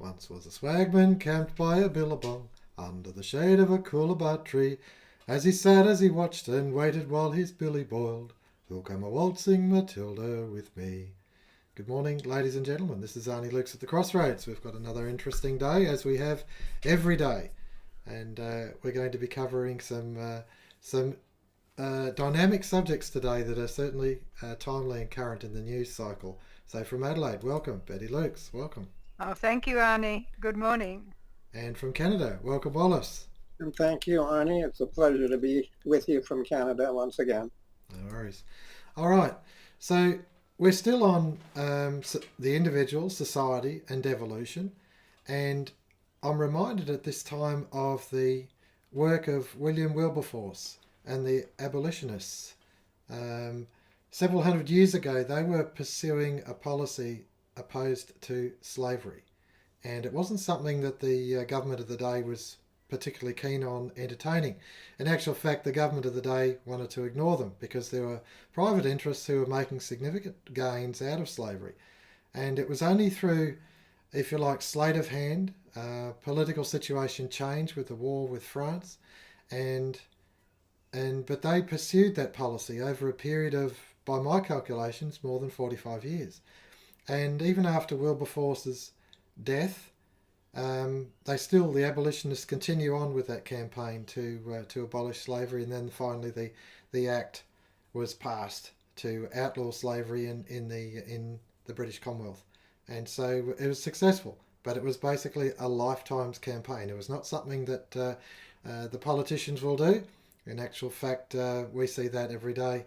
Once was a swagman camped by a billabong, under the shade of a coolabah tree. As he sat, as he watched and waited while his billy boiled, who'll come a waltzing Matilda with me? Good morning, ladies and gentlemen. This is Arnie Luke's at the Crossroads. We've got another interesting day, as we have every day. And we're going to be covering some dynamic subjects today that are certainly timely and current in the news cycle. So from Adelaide, welcome. Betty Lukes, welcome. Oh, thank you, Arnie. Good morning. And from Canada, welcome Wallace. And thank you, Arnie. It's a pleasure to be with you from Canada once again. No worries. All right. So we're still on the individual, society, and devolution. And I'm reminded at this time of the work of William Wilberforce and the abolitionists. Several hundred years ago, they were pursuing a policy opposed to slavery. And it wasn't something that the government of the day was particularly keen on entertaining. In actual fact, the government of the day wanted to ignore them because there were private interests who were making significant gains out of slavery. And it was only through, if you like, sleight of hand, political situation changed with the war with France, but they pursued that policy over a period of, by my calculations, more than 45 years. And even after Wilberforce's death, the abolitionists continue on with that campaign to abolish slavery, and then finally the act was passed to outlaw slavery in the British Commonwealth, and so it was successful. But it was basically a lifetime's campaign. It was not something that the politicians will do. In actual fact, we see that every day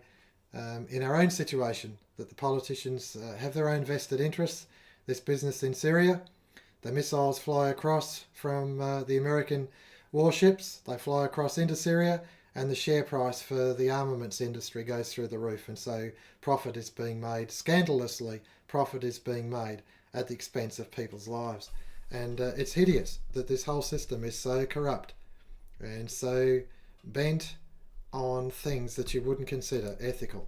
in our own situation, that the politicians have their own vested interests. This business in Syria, the missiles fly across from the American warships, they fly across into Syria, and the share price for the armaments industry goes through the roof, and so profit is being made, scandalously profit is being made at the expense of people's lives. And it's hideous that this whole system is so corrupt and so bent on things that you wouldn't consider ethical.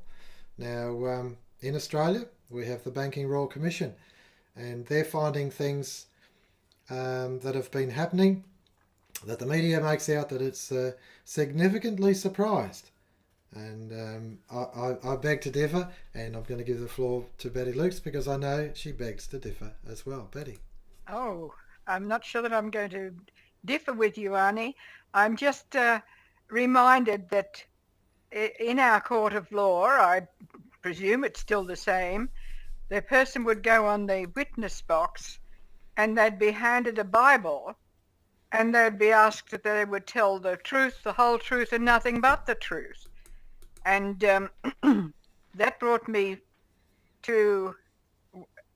Now, in Australia, we have the Banking Royal Commission, and they're finding things that have been happening that the media makes out that it's significantly surprised. And I beg to differ, and I'm going to give the floor to Betty Lukes because I know she begs to differ as well. Betty. Oh, I'm not sure that I'm going to differ with you, Arnie. I'm just reminded that in our court of law, I presume it's still the same, the person would go on the witness box and they'd be handed a Bible and they'd be asked that they would tell the truth, the whole truth, and nothing but the truth. And that brought me to,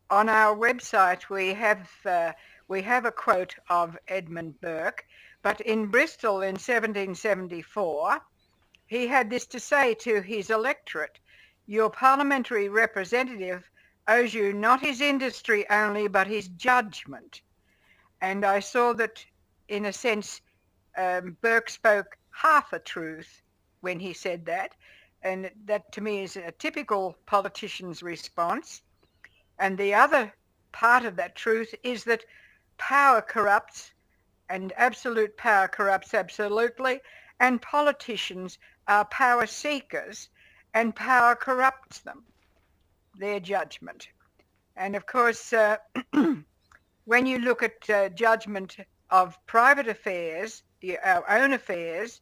on our website, we have a quote of Edmund Burke, but in Bristol in 1774, he had this to say to his electorate: your parliamentary representative owes you not his industry only, but his judgment. And I saw that, in a sense, Burke spoke half a truth when he said that. And that, to me, is a typical politician's response. And the other part of that truth is that power corrupts, and absolute power corrupts absolutely, and politicians are power seekers, and power corrupts them, their judgment. And of course, when you look at judgment of private affairs, our own affairs,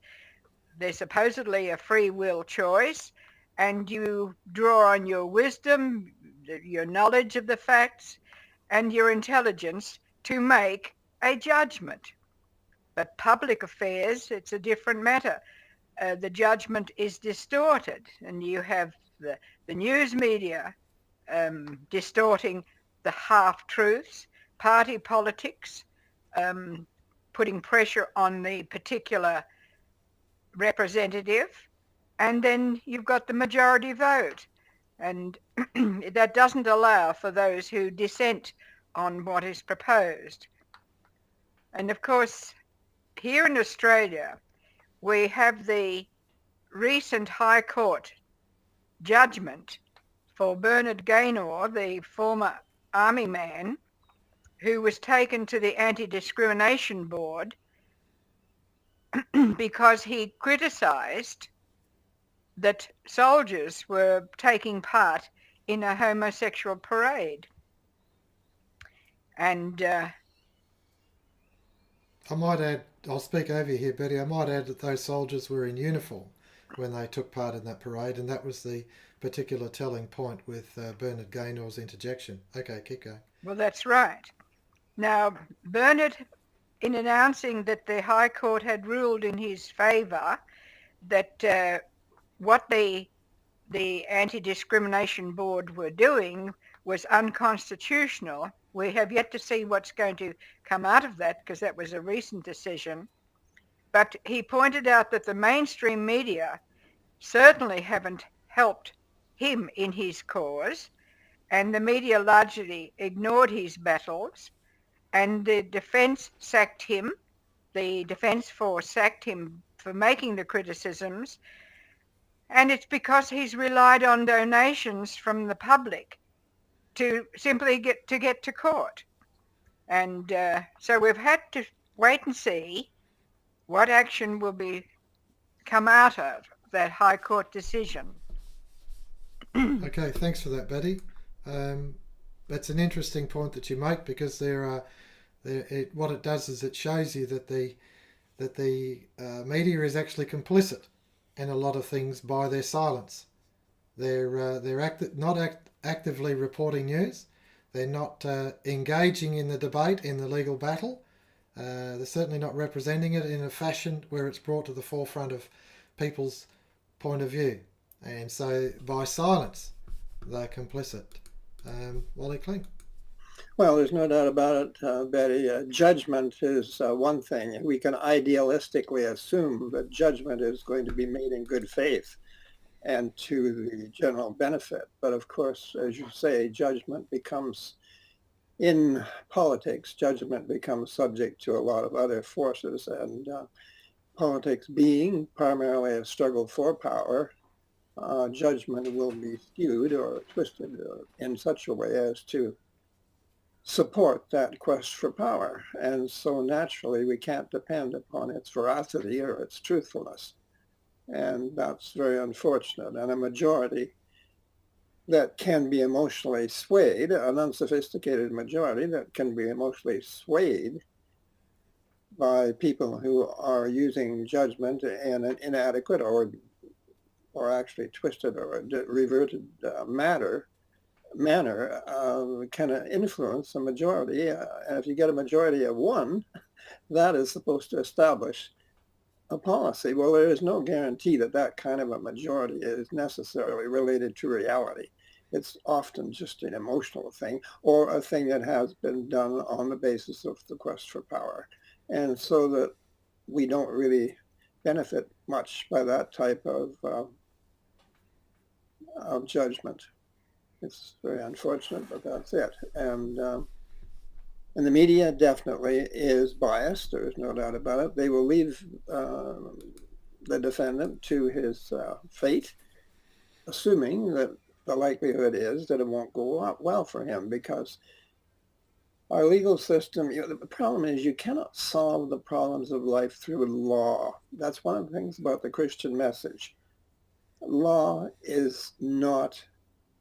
there's supposedly a free will choice, and you draw on your wisdom, your knowledge of the facts, and your intelligence to make a judgment. But public affairs, it's a different matter. The judgment is distorted, and you have the news media distorting the half-truths, party politics, putting pressure on the particular representative, and then you've got the majority vote, and that doesn't allow for those who dissent on what is proposed. And of course, here in Australia, we have the recent High Court judgment for Bernard Gaynor, the former army man, who was taken to the Anti-Discrimination Board because he criticised that soldiers were taking part in a homosexual parade. And I might add, I'll speak over you here, Betty. I might add that those soldiers were in uniform when they took part in that parade, and that was the particular telling point with Bernard Gaynor's interjection. Okay, keep going. well, that's right. Now, Bernard, in announcing that the High Court had ruled in his favour that what the Anti-Discrimination Board were doing was unconstitutional. We have yet to see what's going to come out of that because that was a recent decision. But he pointed out that the mainstream media certainly haven't helped him in his cause, and the media largely ignored his battles, and the defence sacked him. The Defence Force sacked him for making the criticisms, and it's because he's relied on donations from the public to simply get to court. And so we've had to wait and see what action will come out of that High Court decision. Okay, thanks for that, Betty. That's an interesting point that you make, because what it does is it shows you that the media is actually complicit in a lot of things by their silence. They're not actively reporting news. They're not engaging in the debate, in the legal battle. They're certainly not representing it in a fashion where it's brought to the forefront of people's point of view. And so by silence, they're complicit. Wally Klinck. Well, there's no doubt about it, Betty. Judgment is one thing. We can idealistically assume that judgment is going to be made in good faith and to the general benefit. But of course, as you say, judgment becomes, in politics, judgment becomes subject to a lot of other forces. And politics being primarily a struggle for power, judgment will be skewed or twisted in such a way as to support that quest for power. And so naturally we can't depend upon its veracity or its truthfulness. And that's very unfortunate. And a majority that can be emotionally swayed, an unsophisticated majority that can be emotionally swayed by people who are using judgment in an inadequate or actually twisted or reverted manner can influence a majority. And if you get a majority of one, that is supposed to establish a policy. Well, there is no guarantee that that kind of a majority is necessarily related to reality. It's often just an emotional thing or a thing that has been done on the basis of the quest for power. And so that we don't really benefit much by that type of judgment. It's very unfortunate, but that's it. And the media definitely is biased. There's no doubt about it. They will leave the defendant to his fate, assuming that the likelihood is that it won't go well for him, because our legal system, the problem is you cannot solve the problems of life through law. That's one of the things about the Christian message. Law is not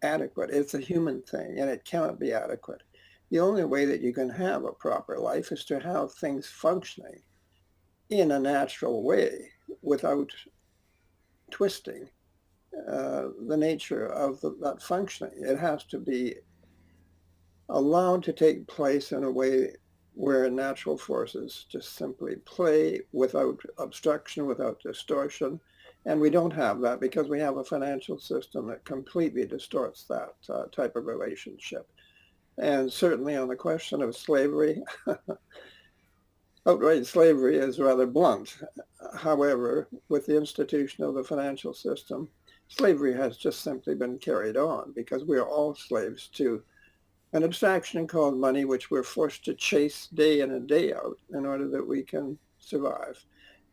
adequate. It's a human thing, and it cannot be adequate. The only way that you can have a proper life is to have things functioning in a natural way without twisting the nature of that functioning. It has to be allowed to take place in a way where natural forces just simply play without obstruction, without distortion. And we don't have that because we have a financial system that completely distorts that type of relationship. And certainly on the question of slavery, outright slavery is rather blunt. However, with the institution of the financial system, slavery has just simply been carried on because we are all slaves to an abstraction called money, which we're forced to chase day in and day out in order that we can survive.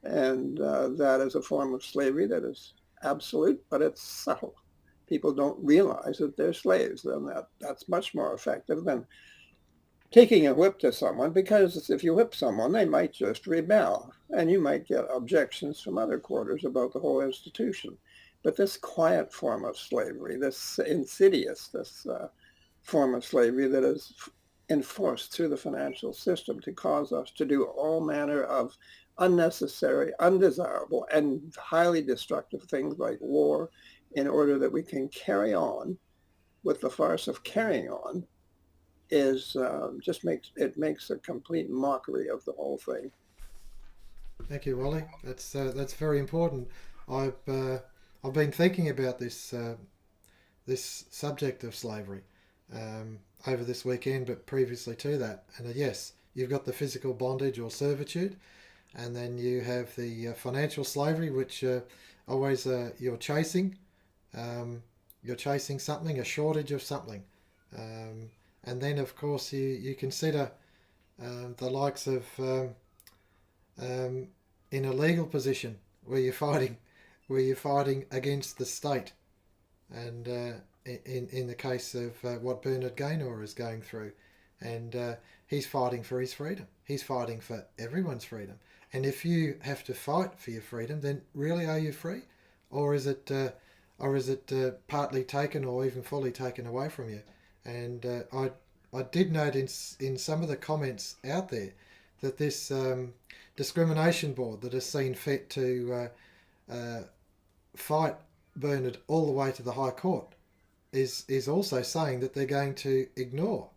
And that is a form of slavery that is absolute, but it's subtle. People don't realize that they're slaves, and that's much more effective than taking a whip to someone, because if you whip someone, they might just rebel, and you might get objections from other quarters about the whole institution. But this quiet form of slavery, this insidious, this form of slavery that is enforced through the financial system to cause us to do all manner of unnecessary, undesirable, and highly destructive things like war, in order that we can carry on with the farce of carrying on, is makes a complete mockery of the whole thing. Thank you, Wally. That's very important. I've been thinking about this subject of slavery over this weekend, but previously to that. And yes, you've got the physical bondage or servitude, and then you have the financial slavery, which always you're chasing something, a shortage of something. And then, of course, you consider the likes of in a legal position where you're fighting against the state, and in the case of what Bernard Gaynor is going through, and he's fighting for his freedom. He's fighting for everyone's freedom. And if you have to fight for your freedom, then really are you free, or is it partly taken or even fully taken away from you? And I did note in some of the comments out there that this discrimination board that has seen fit to fight Bernard all the way to the High Court is also saying that they're going to ignore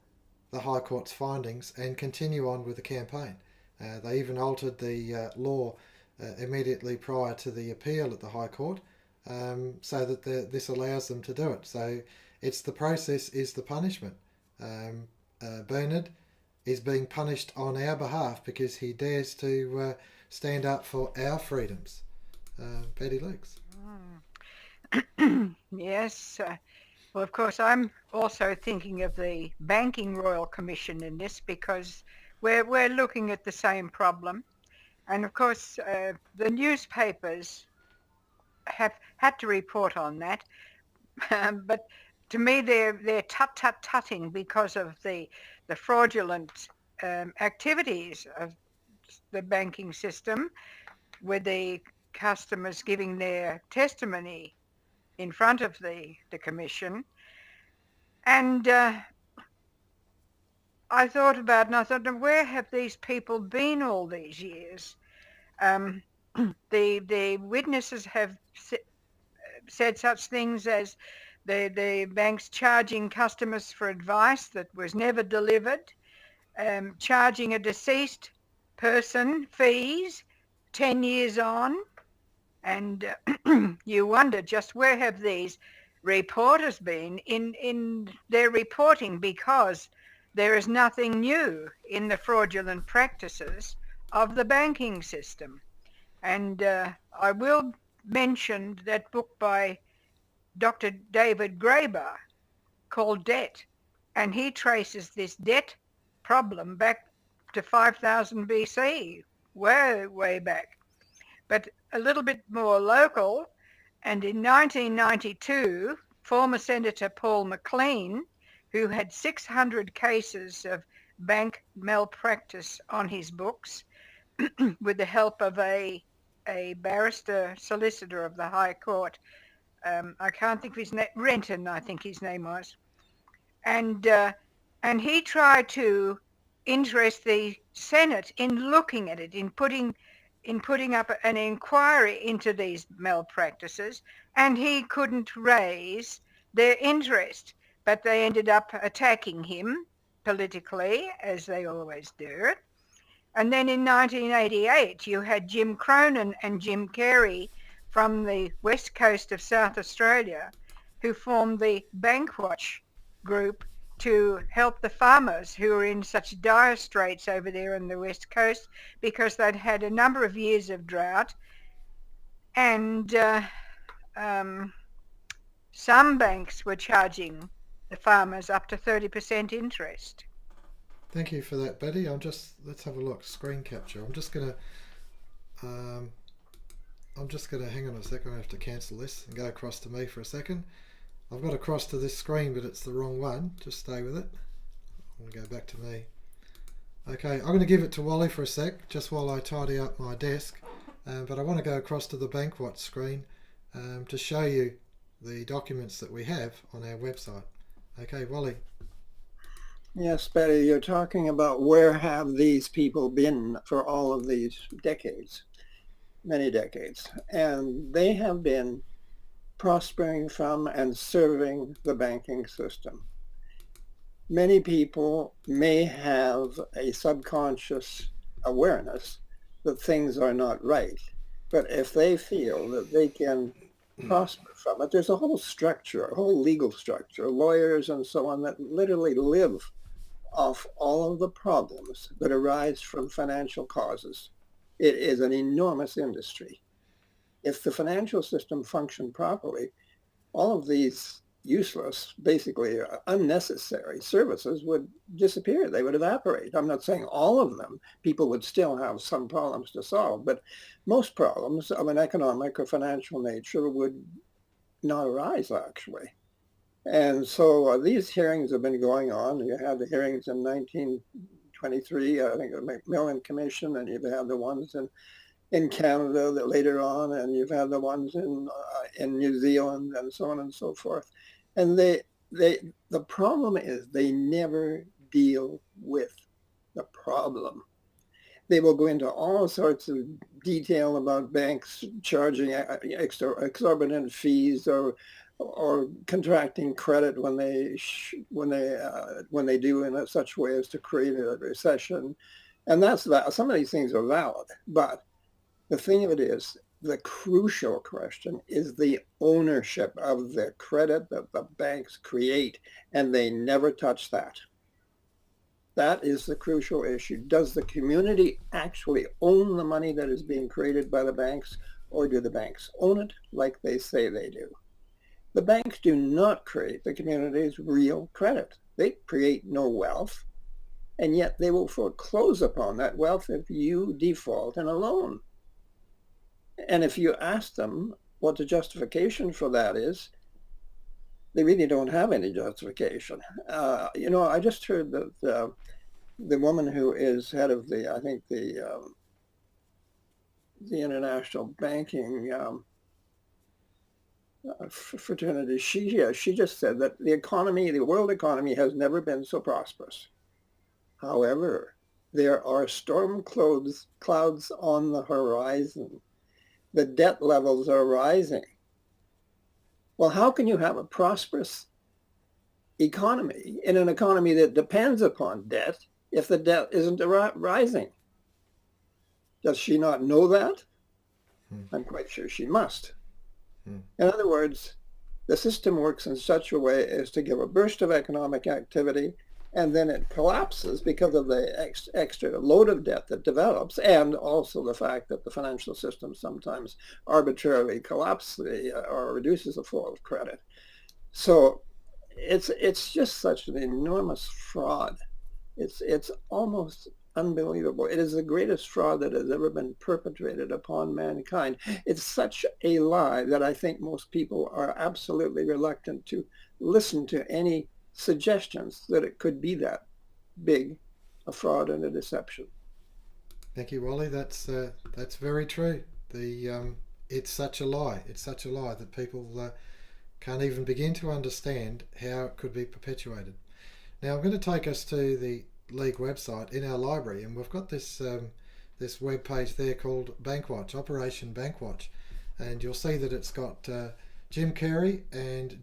the High Court's findings and continue on with the campaign. They even altered the law immediately prior to the appeal at the High Court, so that this allows them to do it. So it's the process is the punishment. Bernard is being punished on our behalf because he dares to stand up for our freedoms. Betty Lukes. Yes. Well, of course, I'm also thinking of the Banking Royal Commission in this, because we're looking at the same problem. And of course, the newspapers have had to report on that. But to me, they're tutting because of the fraudulent activities of the banking system, with the customers giving their testimony in front of the commission. And I thought, where have these people been all these years? The witnesses have said such things as the banks charging customers for advice that was never delivered, charging a deceased person fees 10 years on, and you wonder just where have these reporters been in their reporting, because there is nothing new in the fraudulent practices of the banking system. And I will mention that book by Dr. David Graeber called Debt, and he traces this debt problem back to 5000 BC, way back. But a little bit more local, and in 1992, former Senator Paul McLean, who had 600 cases of bank malpractice on his books, with the help of a barrister solicitor of the High Court, I can't think of his name, Renton, I think his name was, and he tried to interest the Senate in looking at it, in putting up an inquiry into these malpractices, and he couldn't raise their interest, but they ended up attacking him politically, as they always do. And then in 1988, you had Jim Cronin and Jim Carey from the west coast of South Australia, who formed the Bankwatch group to help the farmers who were in such dire straits over there on the west coast, because they'd had a number of years of drought, and some banks were charging the farmers up to 30% interest. Thank you for that, Betty. Let's have a look. Screen capture. I'm just gonna hang on a second. I have to cancel this and go across to me for a second. I've got across to this screen, but it's the wrong one. Just stay with it. I'm gonna go back to me. Okay, I'm going to give it to Wally for a sec, just while I tidy up my desk. But I want to go across to the Bankwatch screen to show you the documents that we have on our website. Okay, Wally. Yes, Betty, you're talking about where have these people been for all of these decades, many decades, and they have been prospering from and serving the banking system. Many people may have a subconscious awareness that things are not right, but if they feel that they can prosper from it, there's a whole structure, a whole legal structure, lawyers and so on that literally live off all of the problems that arise from financial causes. It is an enormous industry. If the financial system functioned properly, all of these useless, basically unnecessary services would disappear. They would evaporate. I'm not saying all of them. People would still have some problems to solve, but most problems of an economic or financial nature would not arise, actually. And so these hearings have been going on. You had the hearings in 1923, I think the Macmillan Commission, and you've had the ones in Canada that later on, and you've had the ones in New Zealand and so on and so forth. And the problem is they never deal with the problem. They will go into all sorts of detail about banks charging exorbitant fees or contracting credit when they do in such a way as to create a recession, and that's that. Some of these things are valid, but the thing of it is, the crucial question is the ownership of the credit that the banks create, and they never touch that. That is the crucial issue. Does the community actually own the money that is being created by the banks, or do the banks own it like they say they do? The banks do not create the community's real credit. They create no wealth, and yet they will foreclose upon that wealth if you default in a loan. And if you ask them what the justification for that is, they really don't have any justification. I just heard that the woman who is head of the international banking fraternity, she just said that the world economy has never been so prosperous. However, there are storm clouds on the horizon. The debt levels are rising. Well, how can you have a prosperous economy in an economy that depends upon debt if the debt isn't rising? Does she not know that? I'm quite sure she must. In other words, the system works in such a way as to give a burst of economic activity, and then it collapses because of the extra load of debt that develops, and also the fact that the financial system sometimes arbitrarily collapses or reduces the flow of credit. So it's just such an enormous fraud. It's almost unbelievable. It is the greatest fraud that has ever been perpetrated upon mankind. It's such a lie that I think most people are absolutely reluctant to listen to any suggestions that it could be that big a fraud and a deception. Thank you, Wally. That's very true. It's such a lie. It's such a lie that people can't even begin to understand how it could be perpetuated. Now I'm going to take us to the League website in our library, and we've got this this web page there called Bankwatch, Operation Bankwatch, and you'll see that it's got Jim Carey and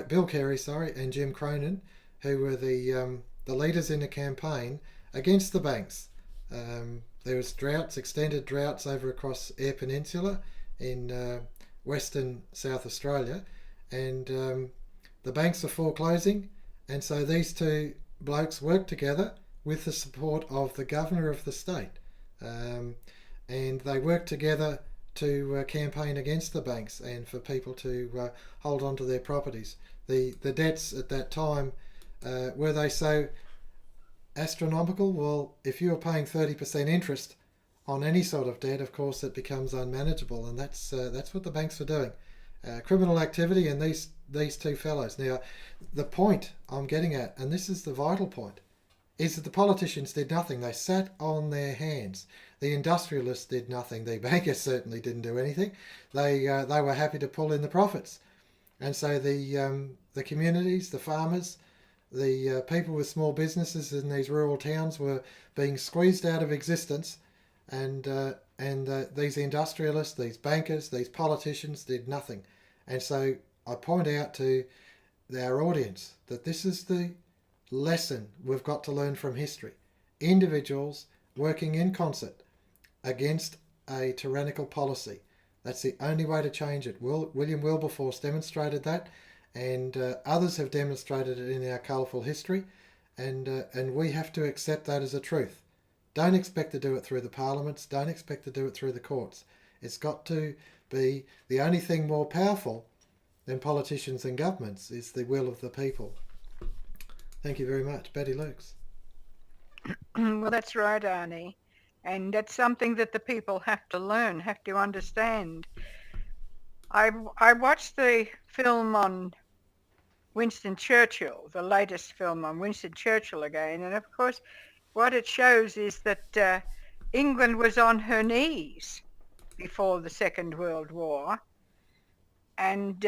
Bill Carey, and Jim Cronin, who were the leaders in the campaign against the banks. There was extended droughts over across Eyre Peninsula in Western South Australia, and the banks are foreclosing, and so these two blokes worked together with the support of the governor of the state, and they worked together to campaign against the banks and for people to hold on to their properties. The debts at that time, were they so astronomical? Well, if you were paying 30% interest on any sort of debt, of course it becomes unmanageable, and that's what the banks were doing. Criminal activity in these two fellows. Now, the point I'm getting at, and this is the vital point, is that the politicians did nothing. They sat on their hands. The industrialists did nothing. The bankers certainly didn't do anything. They were happy to pull in the profits. And so the communities, the farmers, the people with small businesses in these rural towns were being squeezed out of existence, and these industrialists, these bankers, these politicians did nothing. And so I point out to our audience that this is the lesson we've got to learn from history. Individuals working in concert against a tyrannical policy. That's the only way to change it. William Wilberforce demonstrated that, and others have demonstrated it in our colourful history, and we have to accept that as a truth. Don't expect to do it through the parliaments. Don't expect to do it through the courts. It's got to be the only thing more powerful than politicians and governments is the will of the people. Thank you very much. Betty Lukes. Well, that's right, Arnie. And that's something that the people have to learn, have to understand. I watched the film on Winston Churchill, the latest film on Winston Churchill again, and of course what it shows is that England was on her knees before the Second World War, and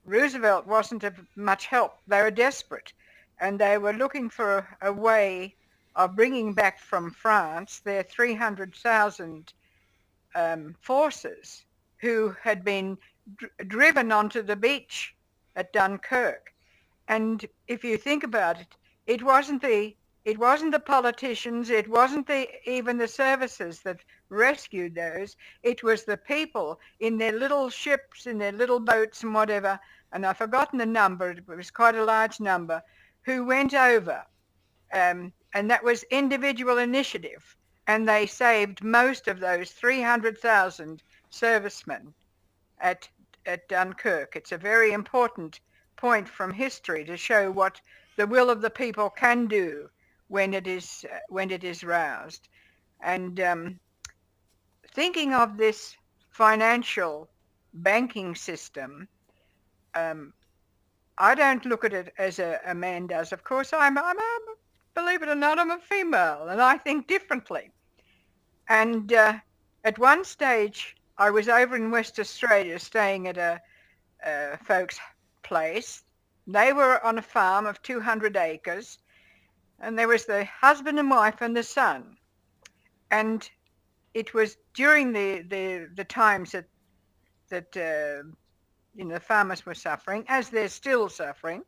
Roosevelt wasn't of much help. They were desperate, and they were looking for a way of bringing back from France their 300,000 forces who had been driven onto the beach at Dunkirk. And if you think about it, it wasn't the politicians, it wasn't even the services that rescued those. It was the people in their little ships, in their little boats and whatever, and I've forgotten the number, it was quite a large number, who went over. And that was individual initiative. And they saved most of those 300,000 servicemen at Dunkirk. It's a very important point from history to show what the will of the people can do when it is roused. And thinking of this financial banking system, I don't look at it as a man does. Of course, believe it or not, I'm a female, and I think differently. And at one stage, I was over in West Australia staying at a folks' place. They were on a farm of 200 acres, and there was the husband and wife and the son. And it was during the times that the farmers were suffering, as they're still suffering.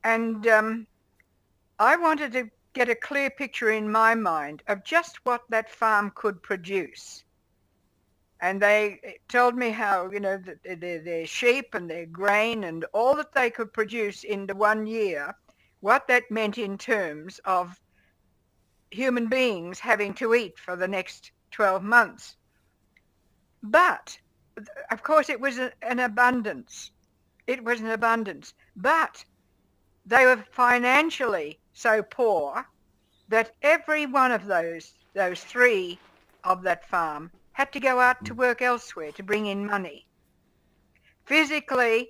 And I wanted to get a clear picture in my mind of just what that farm could produce. And they told me how, their sheep and their grain and all that they could produce in the 1 year, what that meant in terms of human beings having to eat for the next 12 months. But, of course, it was an abundance. It was an abundance. But they were financially so poor that every one of those three of that farm had to go out to work elsewhere to bring in money. Physically,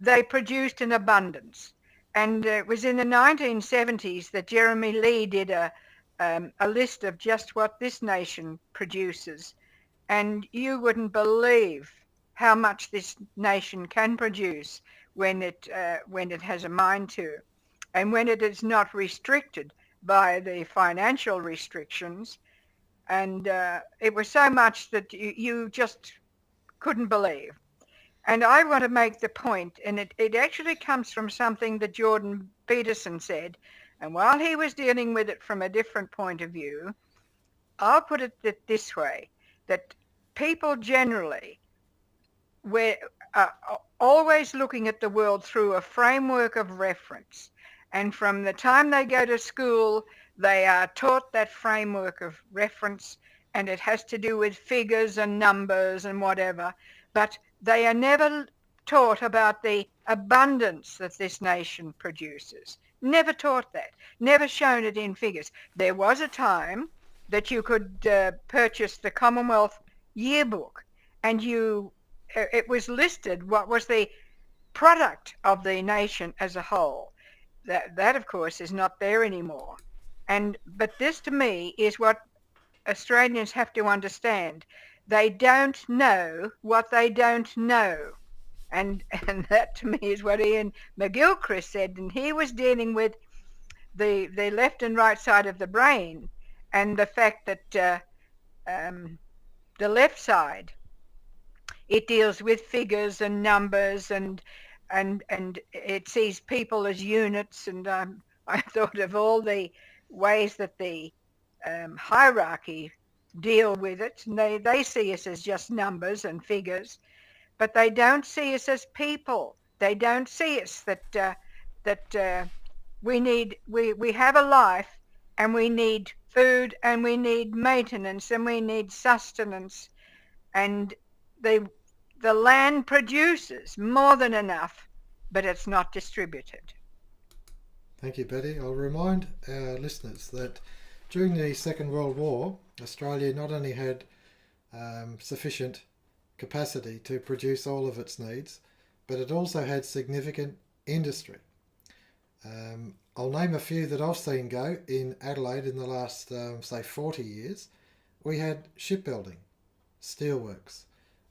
they produced an abundance. And it was in the 1970s that Jeremy Lee did a list of just what this nation produces. And you wouldn't believe how much this nation can produce when it has a mind to, and when it is not restricted by the financial restrictions. And it was so much that you just couldn't believe. And I want to make the point, and it actually comes from something that Jordan Peterson said, and while he was dealing with it from a different point of view, I'll put it this way, that people generally were always looking at the world through a framework of reference. And from the time they go to school, they are taught that framework of reference, and it has to do with figures and numbers and whatever. But they are never taught about the abundance that this nation produces. Never taught that. Never shown it in figures. There was a time that you could purchase the Commonwealth Yearbook, and it was listed what was the product of the nation as a whole. that of course is not there anymore. But this to me is what Australians have to understand. They don't know what they don't know. And that to me is what Ian McGilchrist said, and he was dealing with the left and right side of the brain, and the fact that the left side, it deals with figures and numbers, and it sees people as units, and I thought of all the ways that the hierarchy deal with it, and they see us as just numbers and figures, but they don't see us as people. They don't see us that we have a life, and we need food, and we need maintenance, and we need sustenance, and the land produces more than enough, but it's not distributed. Thank you, Betty. I'll remind our listeners that during the Second World War, Australia not only had sufficient capacity to produce all of its needs, but it also had significant industry. I'll name a few that I've seen go in Adelaide in the last, say, 40 years. We had shipbuilding, steelworks,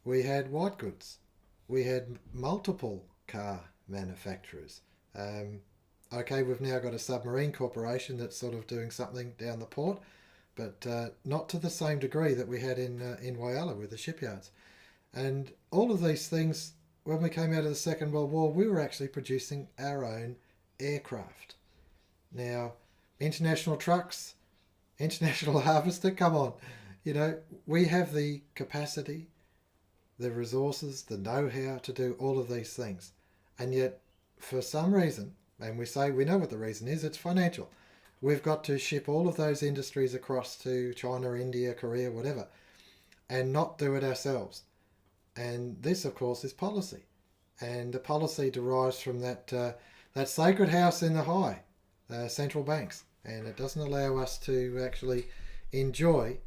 we had white goods, we had multiple car manufacturers. Okay, we've now got a submarine corporation that's sort of doing something down the port, but not to the same degree that we had in Whyalla with the shipyards. And all of these things, when we came out of the Second World War, we were actually producing our own aircraft. Now, international trucks, international harvester, come on. You know, we have the capacity, the resources, the know-how to do all of these things. And yet, for some reason, and we say we know what the reason is, it's financial. We've got to ship all of those industries across to China, India, Korea, whatever, and not do it ourselves. And this, of course, is policy. And the policy derives from that sacred house in the high, central banks. And it doesn't allow us to actually enjoy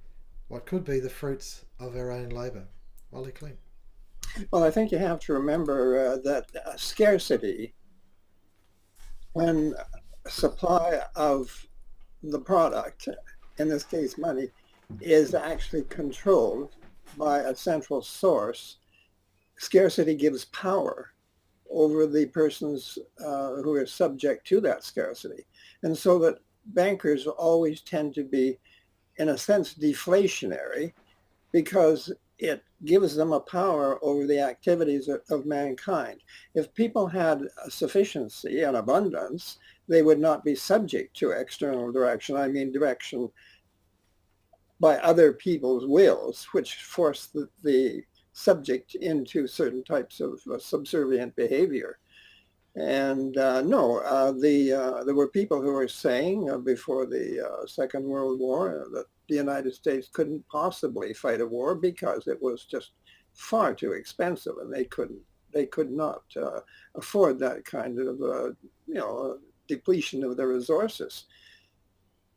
what could be the fruits of our own labour. Wally Klinck. Well, I think you have to remember that scarcity, when supply of the product, in this case money, is actually controlled by a central source, scarcity gives power over the persons who are subject to that scarcity. And so that bankers always tend to be, in a sense, deflationary, because it gives them a power over the activities of mankind. If people had a sufficiency and abundance, they would not be subject to external direction. I mean direction by other people's wills, which force the subject into certain types of subservient behavior. And there were people who were saying before the Second World War that the United States couldn't possibly fight a war because it was just far too expensive, and they could not afford that kind of depletion of the resources.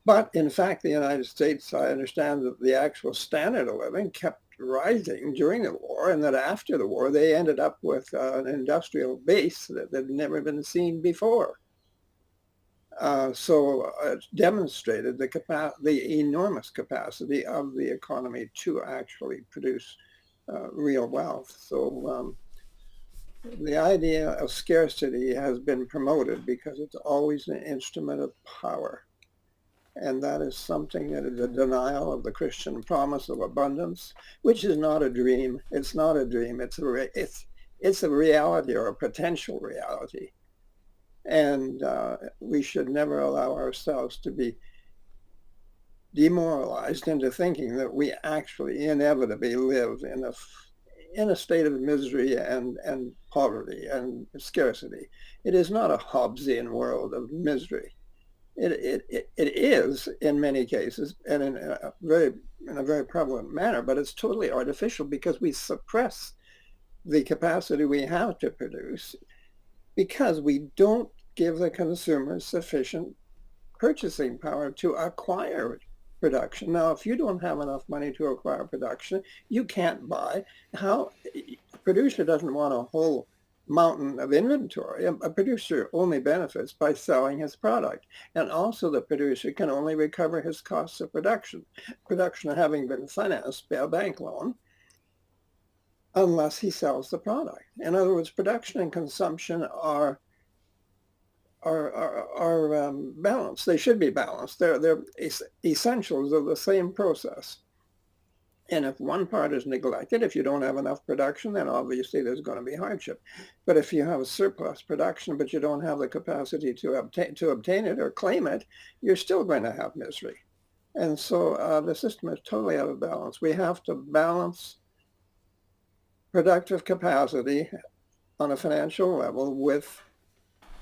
But in fact, the United States, I understand that the actual standard of living kept rising during the war, and that after the war they ended up with an industrial base that had never been seen before. So it demonstrated the enormous capacity of the economy to actually produce real wealth. So the idea of scarcity has been promoted because it's always an instrument of power. And that is something that is a denial of the Christian promise of abundance, which is not a dream. It's not a dream. It's a reality, or a potential reality. And we should never allow ourselves to be demoralized into thinking that we actually inevitably live in a state of misery and poverty and scarcity. It is not a Hobbesian world of misery. It is in many cases, and in a very prevalent manner, but it's totally artificial because we suppress the capacity we have to produce because we don't give the consumers sufficient purchasing power to acquire production. Now, if you don't have enough money to acquire production, you can't buy. A producer doesn't want a whole mountain of inventory. A producer only benefits by selling his product. And also the producer can only recover his costs of production having been financed by a bank loan, unless he sells the product. In other words, production and consumption are balanced. They should be balanced. They're essentials of the same process. And if one part is neglected, if you don't have enough production, then obviously there's going to be hardship. But if you have a surplus production, but you don't have the capacity to obtain it or claim it, you're still going to have misery. And so the system is totally out of balance. We have to balance productive capacity on a financial level with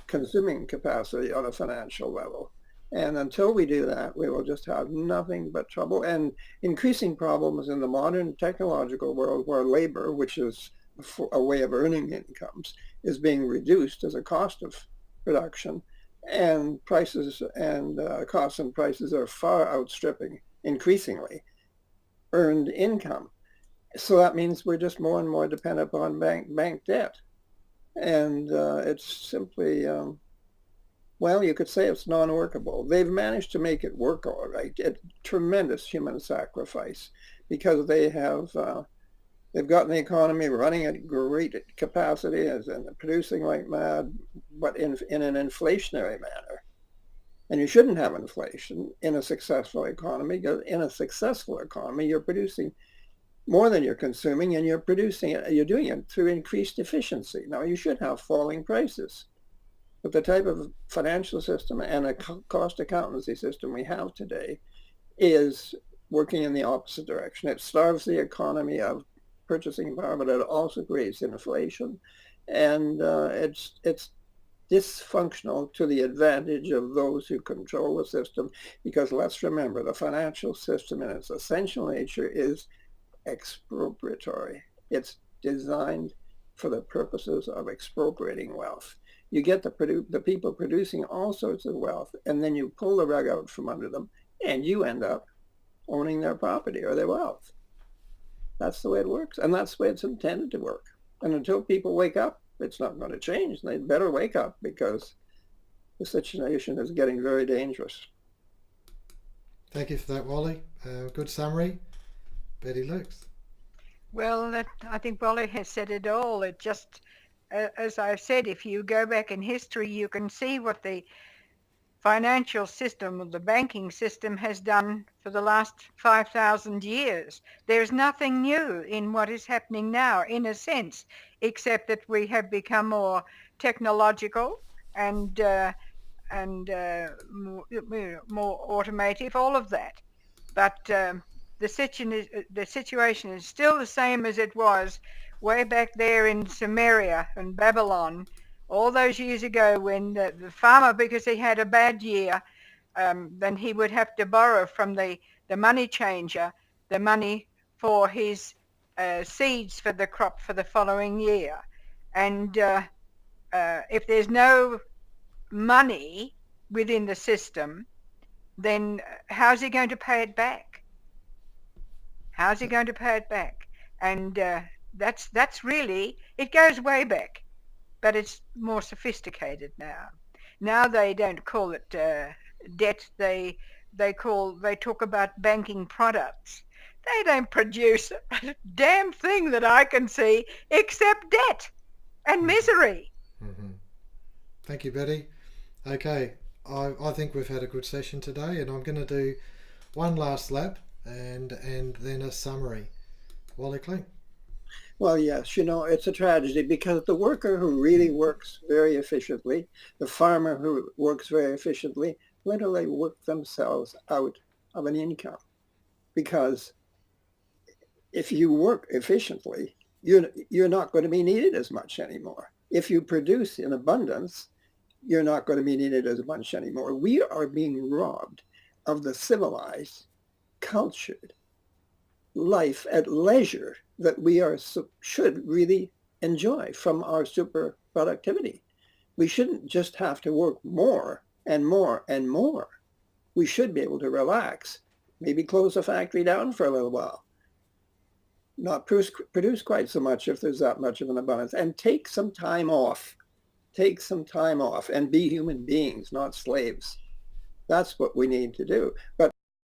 consuming capacity on a financial level. And until we do that, we will just have nothing but trouble and increasing problems in the modern technological world, where labor, which is a way of earning incomes, is being reduced as a cost of production, and prices and costs and prices are far outstripping, increasingly, earned income. So that means we're just more and more dependent upon bank debt. And it's simply... well, you could say it's non-workable. They've managed to make it work all right at tremendous human sacrifice, because they've gotten the economy running at great capacity and producing like mad, but in an inflationary manner. And you shouldn't have inflation in a successful economy, because in a successful economy, you're producing more than you're consuming, and you're doing it through increased efficiency. Now, you should have falling prices. But the type of financial system and a cost accountancy system we have today is working in the opposite direction. It starves the economy of purchasing power, but it also creates inflation. And it's dysfunctional to the advantage of those who control the system, because let's remember, the financial system in its essential nature is expropriatory. It's designed for the purposes of expropriating wealth. You get the people producing all sorts of wealth, and then you pull the rug out from under them, and you end up owning their property or their wealth. That's the way it works, and that's the way it's intended to work. And until people wake up, it's not going to change. They better wake up, because the situation is getting very dangerous. Thank you for that, Wally. Good summary. Betty Lukes. Well, I think Wally has said it all. It just... as I've said, if you go back in history, you can see what the financial system, or the banking system, has done for the last 5,000 years. There's nothing new in what is happening now, in a sense, except that we have become more technological and more automative, all of that. But the situation is still the same as it was way back there in Sumeria and Babylon, all those years ago, when the farmer, because he had a bad year, then he would have to borrow from the money changer the money for his seeds for the crop for the following year. And if there's no money within the system, then how's he going to pay it back? How's he going to pay it back? And that's really, it goes way back, but it's more sophisticated now. Now they don't call it debt. They talk about banking products. They don't produce a damn thing that I can see except debt and misery. Mm-hmm. Thank you, Betty. Okay, I think we've had a good session today, and I'm going to do one last lap and then a summary. Wally Klinck. Well, yes, it's a tragedy, because the worker who really works very efficiently, the farmer who works very efficiently, literally work themselves out of an income. Because if you work efficiently, you're not going to be needed as much anymore. If you produce in abundance, you're not going to be needed as much anymore. We are being robbed of the civilized, cultured life at leisure that we should really enjoy from our super productivity. We shouldn't just have to work more and more and more. We should be able to relax, maybe close the factory down for a little while, not produce quite so much if there's that much of an abundance, and take some time off. Take some time off and be human beings, not slaves. That's what we need to do. But